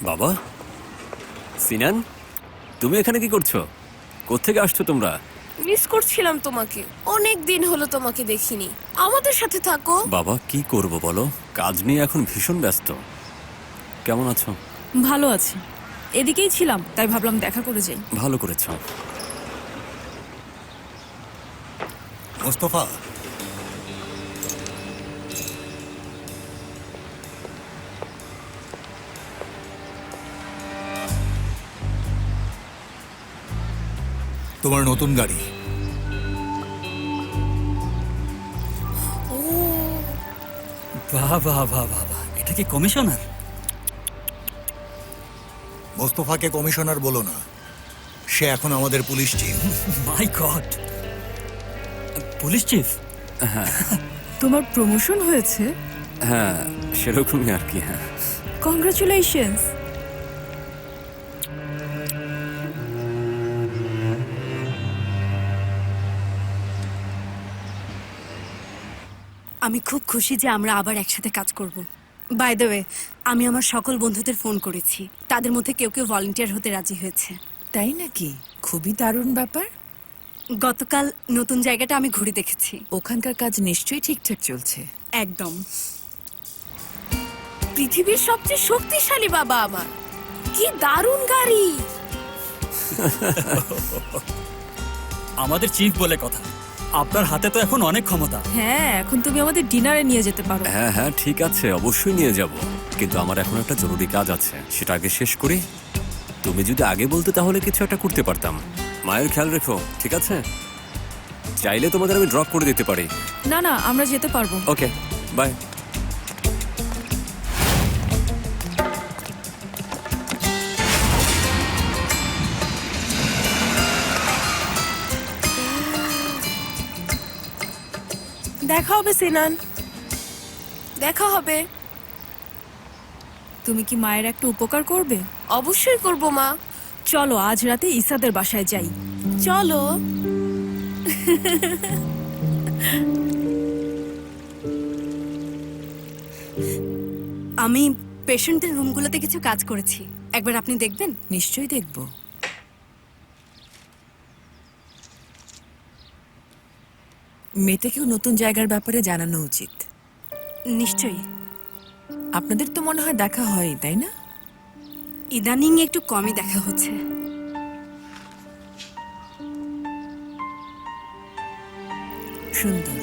বাবা, সিনান, তুমি এখানে কি করছো? কোত্থেকে আসছো তোমরা? মিস করছিলাম তোমাকে, অনেক দিন হলো তোমাকে দেখিনি। আমাদের সাথে থাকো। বাবা, কি করব বলো, কাজ নিয়ে এখন ভীষণ ব্যস্ত। কেমন আছো? ভালো আছি, এদিকেই ছিলাম তাই ভাবলাম দেখা করে যাই। ভালো করেছো। মোস্তফা, তোমার নতুন গাড়ি। ও, বাহ বাহ বাহ বাহ বাহ, এটা কি কমিশনার? মোস্তফাকে কমিশনার বলো না, সে এখন আমাদের পুলিশ চিফ। মাই গড, পুলিশ চিফ? তোমার প্রমোশন হয়েছে? হ্যাঁ, সেরকমই আর কি। হ্যাঁ, কংগ্রাচুলেশনস। আমি খুব খুশি যে আমরা আবার একসাথে কাজ করব। বাই দ্য ওয়ে, আমি আমার সকল বন্ধুদের ফোন করেছি, তাদের মধ্যে কেউ কেউ ভলান্টিয়ার হতে রাজি হয়েছে। তাই নাকি? খুবই দারুণ ব্যাপার। গতকাল নতুন জায়গাটা আমি ঘুরে দেখেছি। ওখানকার কাজ নিশ্চয়ই ঠিকঠাক চলছে। একদম। পৃথিবীর সবচেয়ে শক্তিশালী বাবা আমার। কি দারুণ গাড়ি! আমাদের চিফ বলে কথা, আপনার হাতে তো এখন অনেক ক্ষমতা। হ্যাঁ, এখন তুমি আমাদের ডিনারে নিয়ে যেতে পারো। হ্যাঁ হ্যাঁ, ঠিক আছে, অবশ্যই নিয়ে যাব, কিন্তু আমার এখন একটা জরুরি কাজ আছে, সেটা আগে শেষ করি। তুমি যদি আগে বলতে তাহলে কিছু একটা করতে পারতাম। মায়ের খেয়াল রেখো, ঠিক আছে? চাইলে তোমাদের আমি ড্রপ করে দিতে পারি। না না, আমরা যেতে পারবো। ওকে, বাই। দেখা হবে সিনান, দেখা হবে। তুমি কি মায়ের একটা উপকার করবে? অবশ্যই করব মা। চলো আজ রাতে ইসাদের বাসায় যাই। চলো। আমি পেশেন্টদের রুমগুলোতে কিছু কাজ করেছি, একবার আপনি দেখবেন? নিশ্চয়ই দেখব। মেয়েটাকেও নতুন জায়গার ব্যাপারে জানানো উচিত। নিশ্চয়ই। আপনাদের তো মনে হয় দেখা হয়, তাই না? ইদানিং একটু কমই দেখা হচ্ছে। সুন্দর।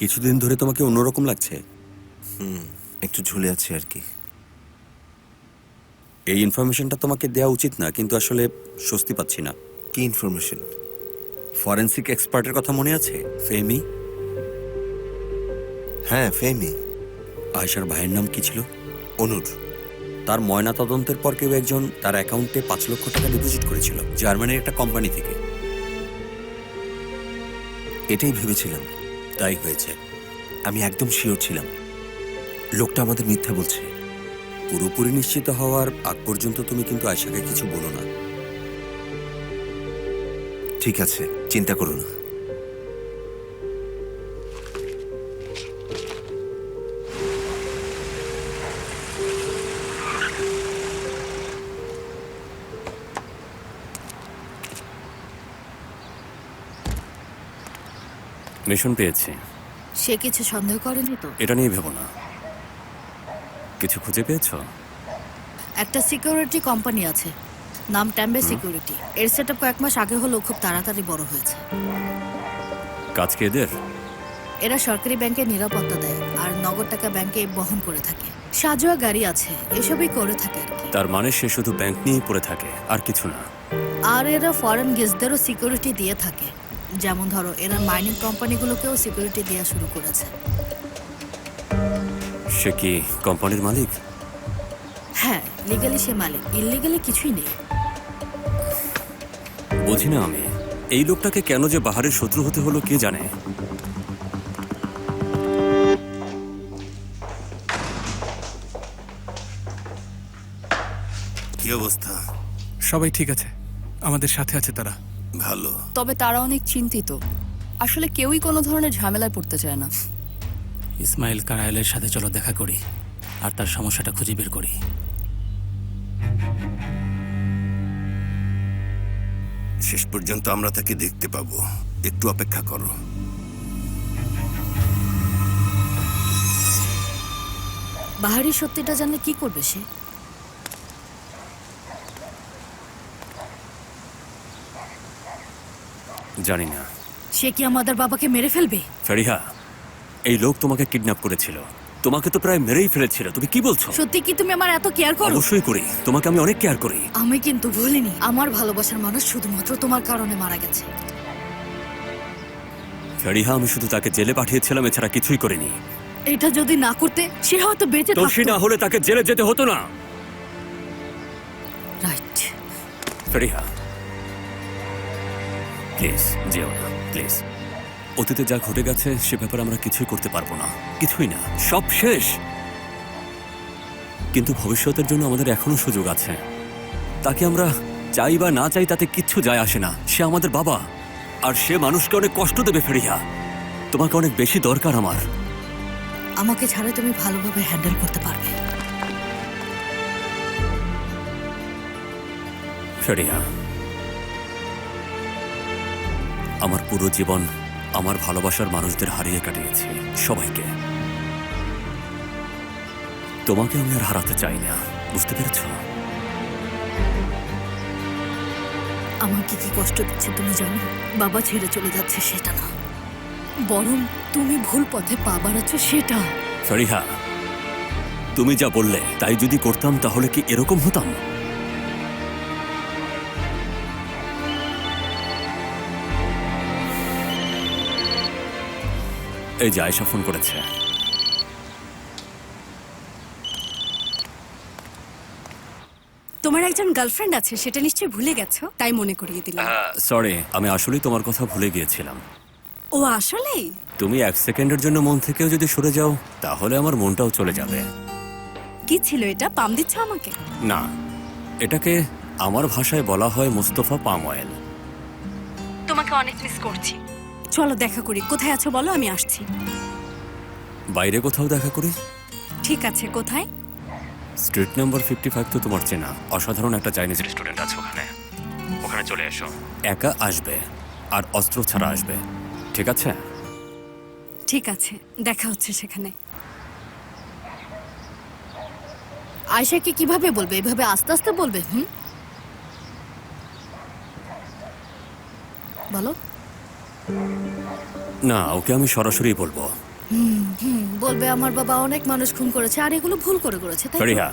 কিছুদিন ধরে তোমাকে অন্যরকম লাগছে। একটু ঝুলে আছি আর কি। এই ইনফরমেশনটা তোমাকে দেওয়া উচিত না, কিন্তু আসলে স্বস্তি পাচ্ছি না। কি ইনফরমেশন? ফরেনসিক এক্সপার্টের কথা মনে আছে? ফেমি। হ্যাঁ, ফেমি। আয়েশার ভাইয়ের নাম কি ছিল? অনুর। তার ময়না তদন্তের পর কেউ একজন তার অ্যাকাউন্টে 5 লক্ষ টাকা ডিপোজিট করেছিল জার্মানির একটা কোম্পানি থেকে। এটাই ভেবেছিলাম, তাই হয়েছে। আমি একদম শিওর ছিলাম লোকটা আমাদের মিথ্যা বলছে। পুরোপুরি নিশ্চিত হওয়ার আগ পর্যন্ত তুমি কিন্তু আয়েশাকে কিছু বলো না। ঠিক আছে, চিন্তা করো না। মিশন পেয়েছি। সে কিছু সন্দেহ করেনি তো? এটা নিয়ে ভেবো না। কিছু খুঁজে পেয়েছো? একটা সিকিউরিটি কোম্পানি আছে, নাম ট্যাম্বে সিকিউরিটি। এর সেটআপ কয়েক মাস আগে হলো, খুব তাড়াতাড়ি বড় হয়েছে। কাজ কি এদের? এরা সরকারি ব্যাংকে নিরাপত্তা দেয় আর নগদ টাকা ব্যাংকে বহন করে থাকে। সাজোয়া গাড়ি আছে, এসবই করে থাকে আর কি। তার মানে সে শুধু ব্যাংক নিয়েই পড়ে থাকে, আর কিছু না? আর এরা ফরেন গেস্টদেরও সিকিউরিটি দিয়ে থাকে। যেমন ধরো, এরা মাইনিং কোম্পানিগুলোকেও সিকিউরিটি দেওয়া শুরু করেছে। সে কি কোম্পানির মালিক? হ্যাঁ, লিগালি সে মালিক, ইললিগালি কিছুই নেই। বুঝি না আমি, এই লোকটাকে কেন যে বাহারের শত্রু হতে হলো কে জানে। কি অবস্থা? সবাই ঠিক আছে, আমাদের সাথে আছে তারা। ভালো। তবে তারা অনেক চিন্তিত। আসলে কেউই কোনো ধরনের ঝামেলায় পড়তে চায় না। ইসমাইল কারায়েলের সাথে চলো দেখা করি আর তার সমস্যাটা খুঁজে বের করি। শেষ পর্যন্ত আমরা তাকে দেখতে পাবো, একটু অপেক্ষা করো। বাহারি সত্যিটা জানলে কি করবে সে? জানি না। সে কি আমাদের বাবাকে মেরে ফেলবে? ফেরিহা, এই লোক তোমাকে কিডন্যাপ করেছিল, তোমাকে তো প্রায় মেরেই ফেলেছিল। তুমি কি বলছো? সত্যি কি তুমি আমার এত কেয়ার করো? অবশ্যই করি, তোমাকে আমি অনেক কেয়ার করি। আমি কিন্তু ভুলিনি আমার ভালোবাসার মানুষ শুধুমাত্র তোমার কারণে মারা গেছে। ফেরিহা, আমি শুধু তাকে জেলে পাঠিয়েছিলাম, এছাড়া কিছুই করিনি। এটা যদি না করতে সে হয়তো বেঁচে দোষী না থাকতো। হলে তাকে জেলে যেতে হতো না। রাইট। ফেরিহা, প্লিজ যেও না, প্লিজ। অতীতে যা ঘটে গেছে সে ব্যাপারে আমরা কিছুই করতে পারবো না, কিছুই না, সব শেষ। কিন্তু ভবিষ্যতের জন্য আমাদের এখনো সুযোগ আছে। তাকে আমরা চাই বা না চাই তাতে কিচ্ছু যায় আসে না। সে আমাদের বাবা, আর সে মানুষকে অনেক কষ্ট দেবে। ফেরিহা, তোমাকে অনেক বেশি দরকার আমার। আমাকে ছাড়া তুমি ভালোভাবে হ্যান্ডেল করতে পারবে। ফেরিহা, আমার পুরো জীবন আমার ভালোবাসার মানুষদের হারিয়ে কাটিয়েছি, সবাইকে। তোমাকে আমি আর হারাতে চাই না, বুঝতে পেরেছ? আমাকে কি কষ্ট দিচ্ছে তুমি জানো? বাবা ছেড়ে চলে যাচ্ছে সেটা না, বরং তুমি ভুল পথে পা বাড়াচ্ছ সেটা। ফেরিহা, তুমি যা বললে তাই যদি করতাম তাহলে কি এরকম হতাম? এই যে আয়েশা ফোন করেছে। তোমার একজন গার্লফ্রেন্ড আছে, সেটা নিশ্চয়ই ভুলে গেছো, তাই মনে করিয়ে দিলাম। সরি, আমি আসলেই তোমার কথা ভুলে গিয়েছিলাম। ও আসলেই? তুমি এক সেকেন্ডের জন্য মন থেকেও যদি সরে যাও তাহলে আমার মনটাও চলে যাবে। কি ছিল এটা? পাম দিচ্ছ আমাকে? না, এটাকে আমার ভাষায় বলা হয় মুস্তফা পাম অয়েল। তোমাকে অনেক মিস করছি। চলো দেখা করি। কোথায় আছো বলো, আমি আসছি। বাইরে কোথাও দেখা করি? ঠিক আছে, কোথায়? স্ট্রিট নাম্বার 55 তো তোমার চেনা, অসাধারণ একটা চাইনিজ রেস্টুরেন্ট আছে ওখানে। ওখানে চলে এসো। একা আসবে আর অস্ত্র ছাড়া আসবে, ঠিক আছে? ঠিক আছে, দেখা হচ্ছে সেখানে। আয়শাকে কিভাবে বলবে? এভাবে আস্তে আস্তে বলবে? বলো। না, ওকে আমি সরাসরি বলবো। বলবে আমার বাবা অনেক মানুষ খুন করেছে আর এগুলো ভুল করে করেছে, তাই তো? ফেরিহা,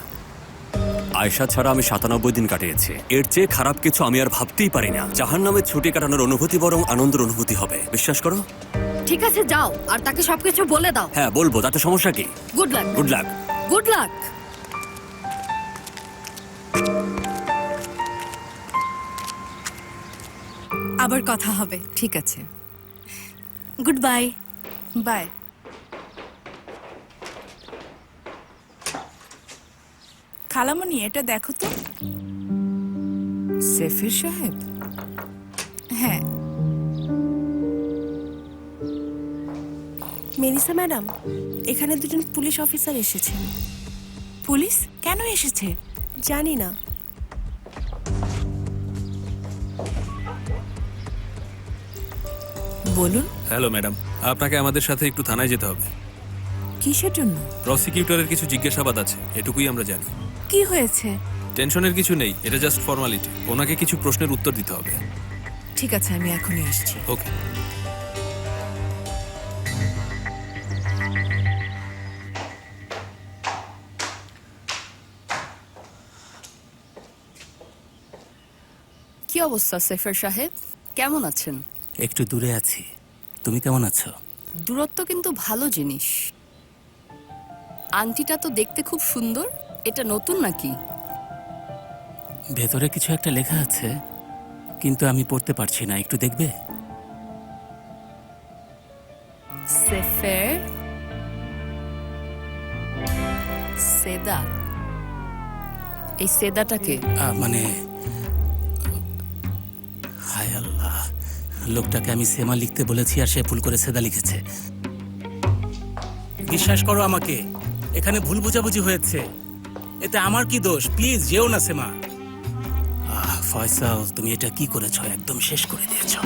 আয়েশা ছাড়া আমি 97 দিন কাটিয়েছি। এর চেয়ে খারাপ কিছু আমি আর ভাবতেই পারি না। জাহান্নামের ছুটি কাটানোর অনুভূতি বরং আনন্দের অনুভূতি হবে, বিশ্বাস করো। ঠিক আছে, যাও আর তাকে সবকিছু বলে দাও। হ্যাঁ বলবো, তাতে সমস্যা কি? Good luck. Good luck. Good luck. আবার কথা হবে। ঠিক আছে, গুড বাই। বাই। খালামণি, এটা দেখো তো। সেফির সাহেব? হ্যাঁ। মেলিসা ম্যাডাম, এখানে দুজন পুলিশ অফিসার এসেছেন। পুলিশ কেন এসেছে? জানি না। বলুন। হ্যালো ম্যাডাম, আপনাকে আমাদের সাথে একটু থানায় যেতে হবে। কিসের জন্য? প্রসিকিউটরের কিছু জিজ্ঞাসাবাদ আছে, এটুকুই আমরা জানি। কি হয়েছে? টেনশনের কিছু নেই, এটা জাস্ট ফর্মালিটি। ওনাকে কিছু প্রশ্নের উত্তর দিতে হবে। ঠিক আছে, আমি এখনই আসছি। ওকে। কি অবস্থা সেফের সাহেব, কেমন আছেন? একটু দূরে আছি, তুমি কেমন আছো? দূরত্ব কিন্তু ভালো জিনিস। আংটিটা তো দেখতে খুব সুন্দর, এটা নতুন নাকি? ভেতরে কিছু একটা লেখা আছে, কিন্তু আমি পড়তে পারছি না, একটু দেখবে? সেফের সেদা। এই সেদাটাকে মানে হায় আল্লাহ, লোকটাকে আমি সেমা লিখতে বলেছি আর সে ভুল করে সেদা লিখেছে। বিশ্বাস করো আমাকে, এখানে ভুল বোঝাবুঝি হয়েছে, এতে আমার কি দোষ? প্লিজ যেও না সেমা। ফয়সাল, তুমি এটা কি করেছো? একদম শেষ করে দিয়েছো।